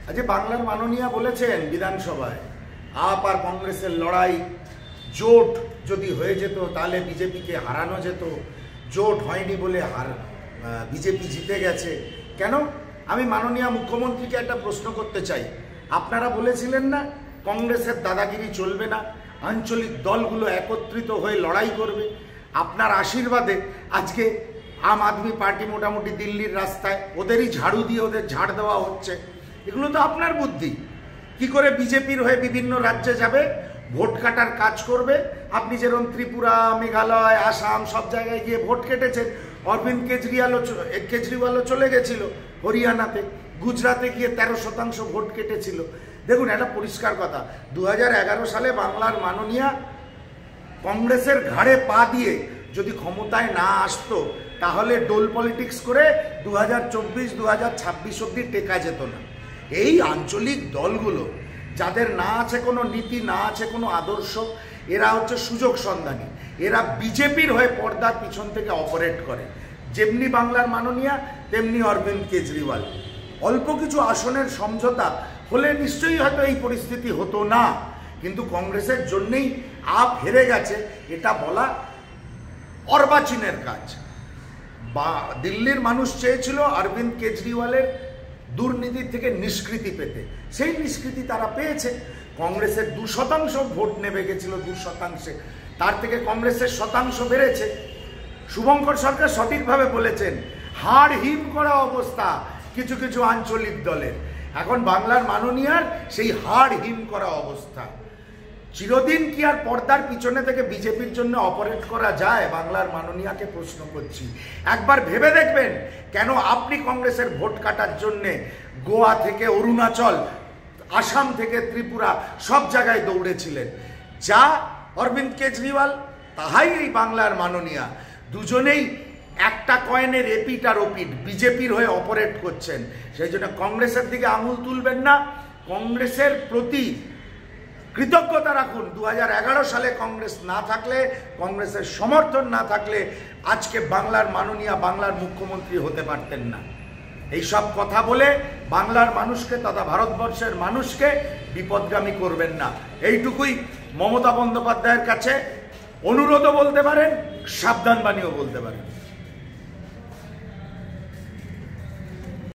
আজ বাংলার মাননীয়া বলেছেন বিধানসভায় আপ আর কংগ্রেসের লড়াই, জোট যদি হয়ে যেত তাহলে বিজেপিকে হারানো যেত, জোট হয়নি বলে বিজেপি জিতে গেছে। কেন? আমি মাননীয় মুখ্যমন্ত্রীকে একটা প্রশ্ন করতে চাই। আপনারা বলেছিলেন না কংগ্রেসের দাদাগিরি চলবে না, আঞ্চলিক দলগুলো একত্রিত হয়ে লড়াই করবে। আপনার আশীর্বাদে আজকে আম আদমি পার্টি মোটামুটি দিল্লির রাস্তায়, ওদেরই ঝাড়ু দিয়ে ওদের ঝাড় দেওয়া হচ্ছে। এগুলো তো আপনার বুদ্ধি। কি করে বিজেপির হয়ে বিভিন্ন রাজ্যে যাবে, ভোট কাটার কাজ করবে। আপনি যেরকম ত্রিপুরা, মেঘালয়, আসাম সব জায়গায় গিয়ে ভোট কেটেছেন। অরবিন্দ কেজরিওয়ালও চলে গেছিল হরিয়ানাতে, গুজরাটে গিয়ে 13% ভোট কেটেছিল। দেখুন, একটা পরিষ্কার কথা, 2011 সালে বাংলার মাননীয়া কংগ্রেসের ঘাড়ে পা দিয়ে যদি ক্ষমতায় না আসতো তাহলে ডোল পলিটিক্স করে 2024-2026 অব্দি টেকা যেত না। এই আঞ্চলিক দলগুলো যাদের না আছে কোনো নীতি, না আছে কোনো আদর্শ, এরা হচ্ছে সুযোগ সন্ধানী। এরা বিজেপির হয়ে পর্দার পিছন থেকে অপারেট করে। যেমনি বাংলার মাননীয়া তেমনি অরবিন্দ কেজরিওয়াল। অল্প কিছু আসনের সমঝোতা হলে নিশ্চয়ই হয়তো এই পরিস্থিতি হতো না, কিন্তু কংগ্রেসের জন্যেই আপ হেরে গেছে এটা বলা অর্বাচীনের কাজ। বা দিল্লির মানুষ চেয়েছিল অরবিন্দ কেজরিওয়ালের দুর্নীতি থেকে নিষ্কৃতি পেতে, সেই নিষ্কৃতি তারা পেয়েছে। কংগ্রেসের 2% ভোট নেমে গেছিল 2%, তার থেকে কংগ্রেসের শতাংশ বেড়েছে। শুভঙ্কর সরকার সঠিকভাবে বলেছেন, হাড় হিম করা অবস্থা কিছু কিছু আঞ্চলিক দলের। এখন বাংলার মাননীয়ার সেই হাড় হিম করা অবস্থা। চিরদিন কি আর পর্দার পিছনে থেকে বিজেপির জন্য অপারেট করা যায়? বাংলার মাননীয়াকে প্রশ্ন করছি। একবার ভেবে দেখবেন কেন আপনি কংগ্রেসের ভোট কাটার জন্যে গোয়া থেকে অরুণাচল, আসাম থেকে ত্রিপুরা সব জায়গায় দৌড়েছিলেন। যা অরবিন্দ কেজরিওয়াল, তাহাই এই বাংলার মাননীয়া। দুজনেই একটা কয়েনের এপিট আর ওপিট, বিজেপির হয়ে অপারেট করছেন। সেই জন্য কংগ্রেসের দিকে আঙুল তুলবেন না। কংগ্রেসের প্রতি কৃতজ্ঞতা রাখুন। 2011 সালে কংগ্রেস না থাকলে, কংগ্রেসের সমর্থন না থাকলে আজকে বাংলার মাননীয়া বাংলার মুখ্যমন্ত্রী হতে পারতেন না। এইসব কথা বলে বাংলার মানুষকে তথা ভারতবর্ষের মানুষকে বিপদগামী করবেন না। এইটুকুই মমতা বন্দ্যোপাধ্যায়ের কাছে অনুরোধও বলতে পারেন, সাবধান বাণীও বলতে পারেন।